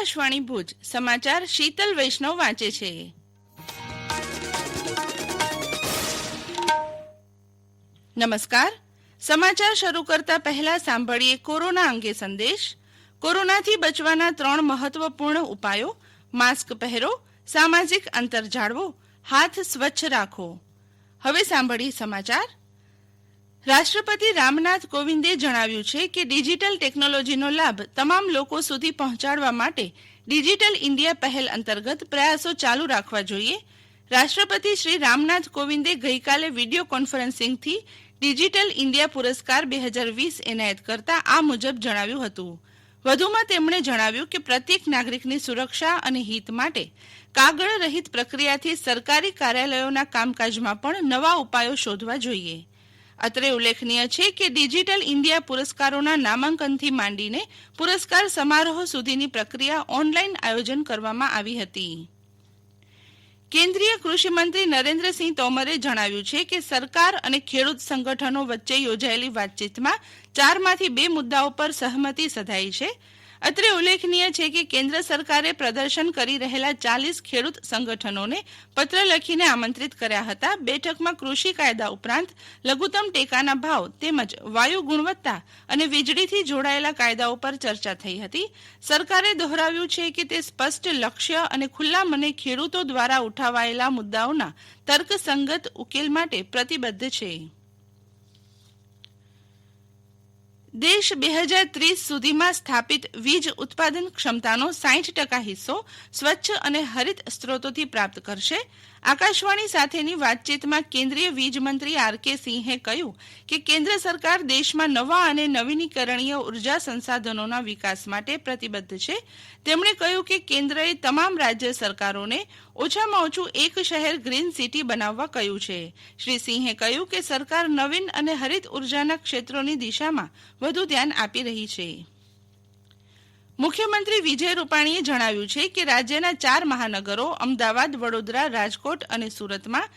આકાશવાણી ભુજ સમાચાર શીતલ વૈષ્ણવ વાંચે છે. નમસ્કાર. સમાચાર શરૂ કરતા પહેલા સાંભળીએ કોરોના અંગે સંદેશ. કોરોનાથી બચવાના 3 મહત્વપૂર્ણ ઉપાયો: માસ્ક પહેરો, સામાજિક અંતર જાળવો, હાથ સ્વચ્છ રાખો. હવે સાંભળીએ સમાચાર. રાષ્ટ્રપતિ રામનાથ કોવિંદે જણાવ્યું છે કે ડિજિટલ ટેકનોલોજીનો લાભ તમામ લોકો સુધી પહોંચાડવા માટે ડિજિટલ ઇન્ડિયા પહેલ અંતર્ગત પ્રયાસો ચાલુ રાખવા જોઈએ. રાષ્ટ્રપતિ શ્રી રામનાથ કોવિંદે ગઈકાલે વિડીયો કોન્ફરન્સિંગથી ડિજિટલ ઇન્ડિયા પુરસ્કાર 2020 એનાયત કરતા આ મુજબ જણાવ્યું હતું. વધુમાં તેમણે જણાવ્યું કે પ્રત્યેક નાગરિકની સુરક્ષા અને હિત માટે કાગળ રહિત પ્રક્રિયાથી સરકારી કાર્યાલયોના કામકાજમાં પણ નવા ઉપાયો શોધવા જોઈએ. અત્રે ઉલ્લેખનીય છે કે ડિજિટલ ઇન્ડિયા પુરસ્કારોના નામાંકનથી માંડીને પુરસ્કાર સમારોહ સુધીની પ્રક્રિયા ઓનલાઈન આયોજન કરવામાં આવી હતી. કેન્દ્રીય કૃષિ મંત્રી નરેન્દ્રસિંહ તોમરે જણાવ્યું છે કે સરકાર અને ખેડૂત સંગઠનો વચ્ચે યોજાયેલી વાતચીતમાં 4માંથી 2 મુદ્દાઓ પર સહમતિ સધાઈ છે. અત્રે ઉલ્લેખનીય છે કે કેન્દ્ર સરકારે પ્રદર્શન કરી રહેલા 40 ખેડૂત સંગઠનોને પત્ર લખીને આમંત્રિત કર્યા હતા. બેઠકમાં કૃષિ કાયદા ઉપરાંત લઘુત્તમ ટેકાના ભાવ તેમજ વાયુ ગુણવત્તા અને વીજળીથી જોડાયેલા કાયદાઓ પર ચર્ચા થઈ હતી. સરકારે દોહરાવ્યું છે કે તે સ્પષ્ટ લક્ષ્ય અને ખુલ્લા મને ખેડૂતો દ્વારા ઉઠાવાયેલા મુદ્દાઓના તર્કસંગત ઉકેલ માટે પ્રતિબદ્ધ છે. દેશ 2030 સુધીમાં સ્થાપિત વીજ ઉત્પાદન ક્ષમતાનો 60% હિસ્સો સ્વચ્છ અને હરિત સ્ત્રોતોથી પ્રાપ્ત કરશે. આકાશવાણી સાથેની વાતચીતમાં કેન્દ્રીય વીજ મંત્રી આર.કે. સિંહે કહ્યું કે કેન્દ્ર સરકાર દેશમાં નવા અને નવીનીકરણીય ઉર્જા સંસાધનોના વિકાસ માટે પ્રતિબદ્ધ છે. તેમણે કહ્યું કે કેન્દ્રએ તમામ રાજ્ય સરકારોને ઓછામાં ઓછું એક શહેર ગ્રીન સિટી બનાવવા કહ્યું છે. શ્રી સિંહે કહ્યું કે સરકાર નવીન અને હરિત ઉર્જાના ક્ષેત્રોની દિશામાં વધુ ધ્યાન આપી રહી છે. મુખ્યમંત્રી વિજય રૂપાણીએ જણાવ્યું છે કે રાજ્યના 4 મહાનગરો અમદાવાદ, વડોદરા, રાજકોટ અને સુરતમાં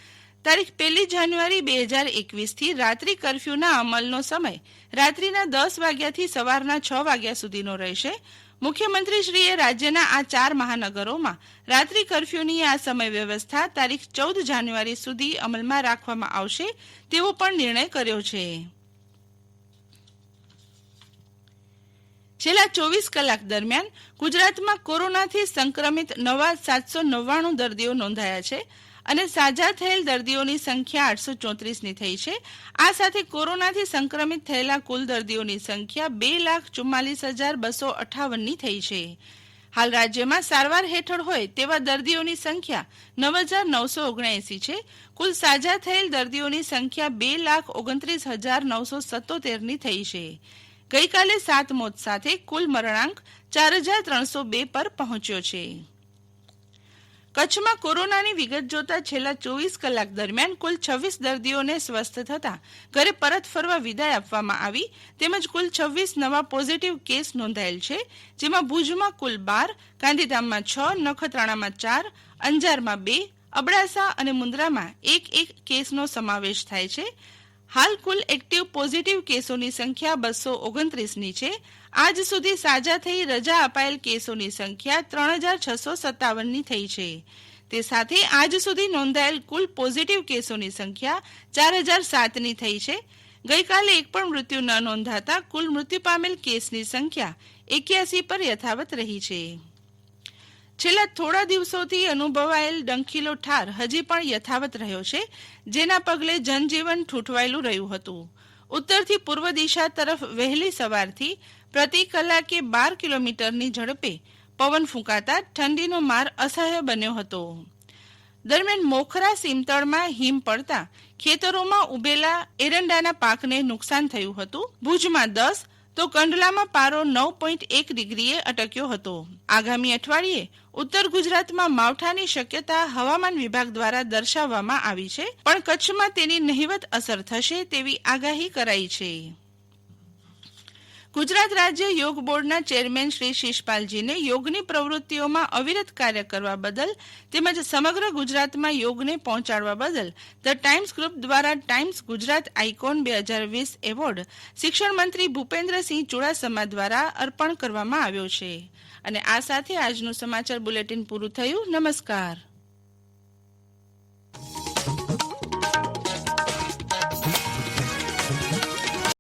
તારીખ 1 જાન્યુઆરી 2021થી રાત્રિ કર્ફ્યુના અમલનો સમય રાત્રિના 10 વાગ્યાથી સવારના 6 વાગ્યા સુધીનો રહેશે. મુખ્યમંત્રીશ્રીએ રાજ્યના આ 4 મહાનગરોમાં રાત્રિ કર્ફ્યુની આ સમય વ્યવસ્થા તારીખ 14 જાન્યુઆરી સુધી અમલમાં રાખવામાં આવશે તેવો પણ નિર્ણય કર્યો છે. છેલ્લા 24 કલાક દરમિયાન ગુજરાતમાં કોરોનાથી સંક્રમિત નવા 799 દર્દીઓ નોંધાયા છે અને સાજા થયેલ દર્દીઓની સંખ્યા 834ની થઈ છે. આ સાથે કોરોનાથી સંક્રમિત થયેલા કુલ દર્દીઓની સંખ્યા 2,44,258ની થઈ છે. હાલ રાજ્યમાં સારવાર હેઠળ હોય તેવા દર્દીઓની સંખ્યા 9,979 છે. કુલ સાજા થયેલ દર્દીઓની સંખ્યા 2,29,977ની થઈ છે. ગઈકાલે 7 મોત સાથે કુલ મરણાંક 4,302 પર પહોંચ્યો છે. કચ્છમાં કોરોનાની વિગત જોતા છેલ્લા 24 કલાક દરમિયાન કુલ 26 દર્દીઓને સ્વસ્થ થતા ઘરે પરત ફરવા વિદાય આપવામાં આવી તેમજ કુલ 26 નવા પોઝિટિવ કેસ નોંધાયેલ છે. જેમાં ભુજમાં કુલ 12, ગાંધીધામમાં 6, નખત્રાણામાં 4, અંજારમાં 2, અબડાસા અને મુન્દ્રામાં 1 કેસનો સમાવેશ થાય છે. હાલ કુલ એક્ટિવ પોઝિટિવ કેસોની સંખ્યા 229ની છે. આજ સુધી સાજા થઈ રજા અપાયેલ કેસોની સંખ્યા 3,657ની થઈ છે. તે સાથે આજ સુધી નોંધાયેલ કુલ પોઝિટિવ કેસોની સંખ્યા 4,007ની થઈ છે. ગઈકાલે એક પણ મૃત્યુ ન નોંધાતા કુલ મૃત્યુ પામેલ કેસની સંખ્યા 81 પર યથાવત રહી છે. છેલ્લા થોડા દિવસોથી અનુભવાયેલ ડંખીલો ઠાર હજી પણ યથાવત રહ્યો છે, જેના પગલે જનજીવન ઠૂંઠવાયેલું રહ્યું હતું. ઉત્તરથી પૂર્વ દિશા તરફ વહેલી સવારથી પ્રતિ કલાકે 12 કિલોમીટરની ઝડપે પવન ફૂંકાતા ઠંડીનો માર અસહ્ય બન્યો હતો. દરમિયાન મોખરા સીમતળમાં હિમ પડતા ખેતરોમાં ઉભેલા એરંડાના પાકને નુકસાન થયું હતું. ભુજમાં 10 તો કંડલામાં પારો 9.1 ડિગ્રીએ અટક્યો હતો. આગામી અઠવાડિયે ઉત્તર ગુજરાતમાં માવઠાની શક્યતા હવામાન વિભાગ દ્વારા દર્શાવવામાં આવી છે, પણ કચ્છમાં તેની નહિવત અસર થશે તેવી આગાહી કરાઈ છે. ગુજરાત રાજ્ય યોગ બોર્ડના ચેરમેન શ્રી શિષપાલજીને યોગની પ્રવૃત્તિઓમાં અવિરત કાર્ય કરવા બદલ તેમજ સમગ્ર ગુજરાતમાં યોગને પહોંચાડવા બદલ ધ ટાઈમ્સ ગ્રુપ દ્વારા ટાઈમ્સ ગુજરાત આઇકોન 2020 એવોર્ડ શિક્ષણ મંત્રી ભૂપેન્દ્રસિંહ ચુડાસમા દ્વારા અર્પણ કરવામાં આવ્યો છે. અને આ સાથે આજનું સમાચાર બુલેટિન પૂરું થયું. નમસ્કાર.